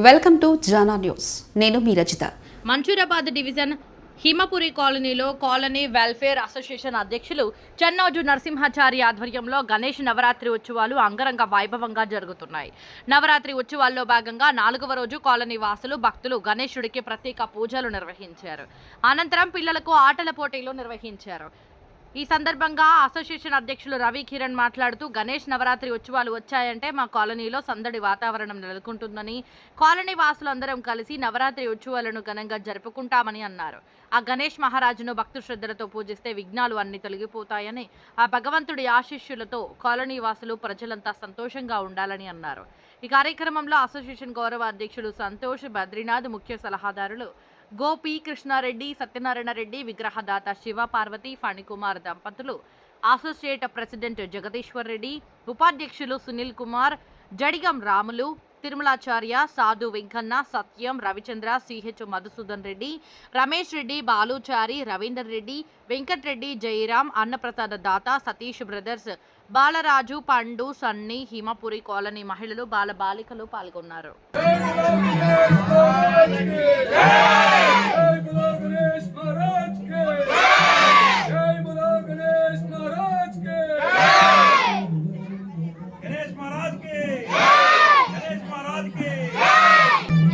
Welcome to Jana news. నేను మీ Rachitha. మంచూరాబాద్ division హిమపురి కాలనీలో colony welfare association అధ్యక్షులు చెన్నోజు నరసింహాచారి ఆధ్వర్యంలో గణేష్ నవరాత్రి ఉత్సవాలు అంగరంగ వైభవంగా జరుగుతున్నాయి. నవరాత్రి ఉత్సవాల్లో భాగంగా 4వ రోజు కాలనీ వాసులు భక్తులు గణేశుడికి ప్రత్యేక పూజలు నిర్వహించారు. అనంతరం పిల్లలకు ఆటల పోటీలు నిర్వహించారు. ఈ సందర్భంగా అసోసియేషన్ అధ్యక్షులు రవి కిరణ్ మాట్లాడుతూ గణేష్ నవరాత్రి ఉత్సవాలు వచ్చాయంటే మా కాలనీలో సందడి వాతావరణం నెలకొంటుందని, కాలనీ వాసులందరం కలిసి నవరాత్రి ఉత్సవాలను ఘనంగా జరుపుకుంటామని అన్నారు. ఆ గణేష్ మహారాజును భక్తు శ్రద్ధలతో పూజిస్తే విఘ్నాలు అన్ని తొలగిపోతాయని, ఆ భగవంతుడి ఆశీస్సులతో కాలనీ వాసులు ప్రజలంతా సంతోషంగా ఉండాలని అన్నారు. ఈ కార్యక్రమంలో అసోసియేషన్ గౌరవ అధ్యక్షులు సంతోష్, బద్రీనాథ్, ముఖ్య సలహాదారులు గోపి, కృష్ణారెడ్డి, సత్యనారాయణ రెడ్డి, విగ్రహదాత శివ పార్వతి, ఫణికుమార్ దంపతులు, అసోసియేట్ ప్రెసిడెంట్ జగదీశ్వర్ రెడ్డి, ఉపాధ్యక్షులు సునీల్ కుమార్, జడిగం రాములు, తిరుమలాచార్య, సాధు వెంకన్న, సత్యం, రవిచంద్ర, సిహెచ్ మధుసూదన్ రెడ్డి, రమేష్ రెడ్డి, బాలుచారి, రవీందర్ రెడ్డి, వెంకట్రెడ్డి, జయరాం, అన్నప్రసాద దాత, సతీష్ బ్రదర్స్, బాలరాజు, పండు, సన్ని, హిమపురి కాలనీ మహిళలు, బాలబాలికలు పాల్గొన్నారు.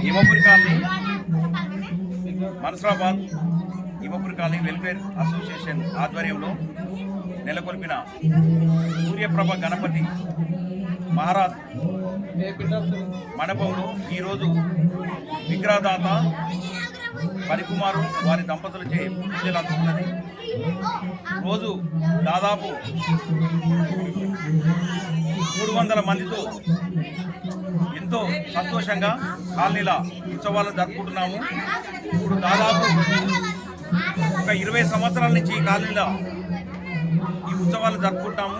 హిమపురి కాలనీ మనసరాబాద్ హిమపురి కాలనీ వెల్ఫేర్ అసోసియేషన్ ఆధ్వర్యంలో నెలకొల్పిన సూర్యప్రభ గణపతి మహారాజ్ మండపంలో ఈరోజు విగ్రహదాత ఫణికుమారు వారి దంపతులచే పూజలు అందుకున్నది. రోజు దాదాపు 300 మందితో ఎంతో సంతోషంగా కాలనీల ఉత్సవాలను జరుపుకుంటున్నాము. ఇప్పుడు దాదాపు ఒక 20 సంవత్సరాల నుంచి ఈ కాలనీల ఈ ఉత్సవాలు జరుపుకుంటాము.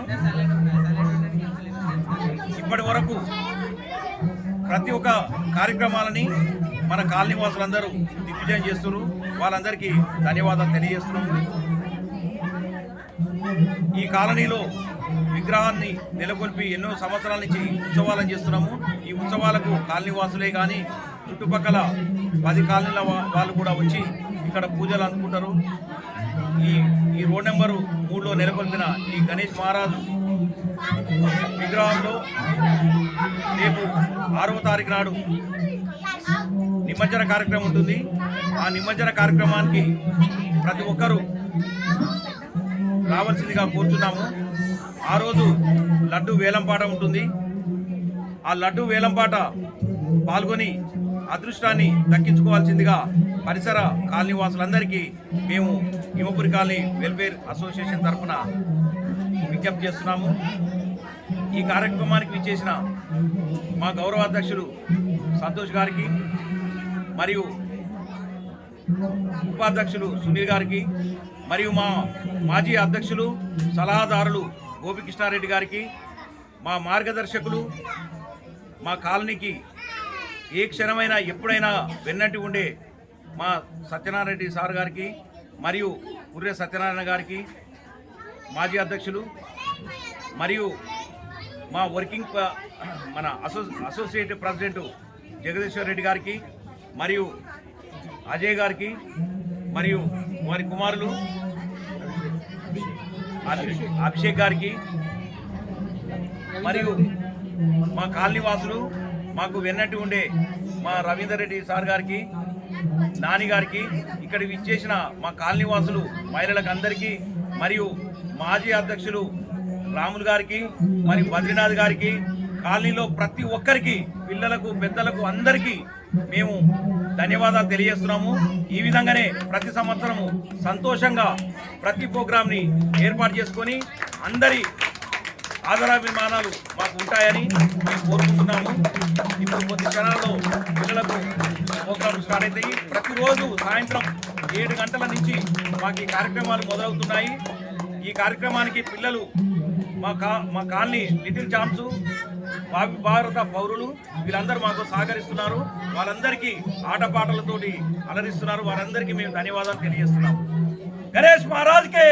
ఇప్పటి వరకు ప్రతి ఒక్క కార్యక్రమాలని మన కాలనీ వాసులందరూ దిగ్విజయం చేస్తున్నారు. వాళ్ళందరికీ ధన్యవాదాలు తెలియజేస్తున్నాము. ఈ కాలనీలో విగ్రహాన్ని నెలకొల్పి ఎన్నో సంవత్సరాల నుంచి ఉత్సవాలను చేస్తున్నాము. ఈ ఉత్సవాలకు కాలనీ వాసులే కానీ చుట్టుపక్కల 10 కాలనీల వాళ్ళు కూడా వచ్చి ఇక్కడ పూజలు అందుకుంటారు. ఈ రోడ్ నెంబరు 3లో నెలకొల్పిన ఈ గణేష్ మహారాజు విగ్రహంలో రేపు 6వ తారీఖు నాడు నిమజ్జన కార్యక్రమం ఉంటుంది. ఆ నిమజ్జన కార్యక్రమానికి ప్రతి ఒక్కరూ రావాల్సిందిగా కోరుతున్నాము. ఆ రోజు లడ్డు వేలంపాట ఉంటుంది. ఆ లడ్డు వేలంపాట పాల్గొని అదృష్టాన్ని దక్కించుకోవాల్సిందిగా పరిసర కాలనీ వాసులందరికీ మేము హిమపురి కాలనీ వెల్ఫేర్ అసోసియేషన్ తరఫున విజ్ఞప్తి చేస్తున్నాము. ఈ కార్యక్రమానికి విచ్చేసిన మా గౌరవ అధ్యక్షులు సంతోష్ గారికి మరియు ఉపాధ్యక్షులు సునీల్ గారికి మరియు మా మాజీ అధ్యక్షులు సలహాదారులు గోపి కృష్ణారెడ్డి గారికి, మా మార్గదర్శకులు, మా కాలనీకి ఏ క్షణమైనా ఎప్పుడైనా వెన్నట్టు ఉండే మా సత్యనారాయణ రెడ్డి సార్ గారికి మరియు పుర్రె సత్యనారాయణ గారికి మాజీ అధ్యక్షులు, మరియు మా వర్కింగ్ మన అసోసియేట్ ప్రెసిడెంట్ జగదీశ్వర్ రెడ్డి గారికి మరియు అజయ్ గారికి మరియు వారి కుమారులు అభిషేక్ గారికి మరియు మా కాలనీ వాసులు మాకు వెన్నట్టు ఉండే మా రవీందర్ రెడ్డి సార్ గారికి, నాని గారికి, ఇక్కడ విచ్చేసిన మా కాలనీ వాసులు మహిళలకు అందరికీ మరియు మాజీ అధ్యక్షులు రాములు గారికి మరియు బద్రీనాథ్ గారికి, కాలనీలో ప్రతి ఒక్కరికి, పిల్లలకు పెద్దలకు అందరికీ మేము ధన్యవాదాలు తెలియజేస్తున్నాము. ఈ విధంగానే ప్రతి సంవత్సరము సంతోషంగా ప్రతి ప్రోగ్రాంని ఏర్పాటు చేసుకొని అందరి ఆదరాభిమానాలు మాకు ఉంటాయని మేము కోరుకుంటున్నాము. ఇప్పుడు కొద్ది క్షణాల్లో పిల్లలకు ప్రోగ్రాంలు స్టార్ట్ అవుతాయి. ప్రతిరోజు సాయంత్రం 7 గంటల నుంచి మాకు ఈ కార్యక్రమాలు మొదలవుతున్నాయి. ఈ కార్యక్రమానికి పిల్లలు మా కాలనీ లిటిల్ ఛాంప్స్, భారత పౌరులు వీళ్ళందరూ మాకు సహకరిస్తున్నారు. వాళ్ళందరికీ ఆటపాటలతోటి అలరిస్తున్నారు. వారందరికీ మేము ధన్యవాదాలు తెలియజేస్తున్నాము. గణేష్ మహారాజ్కి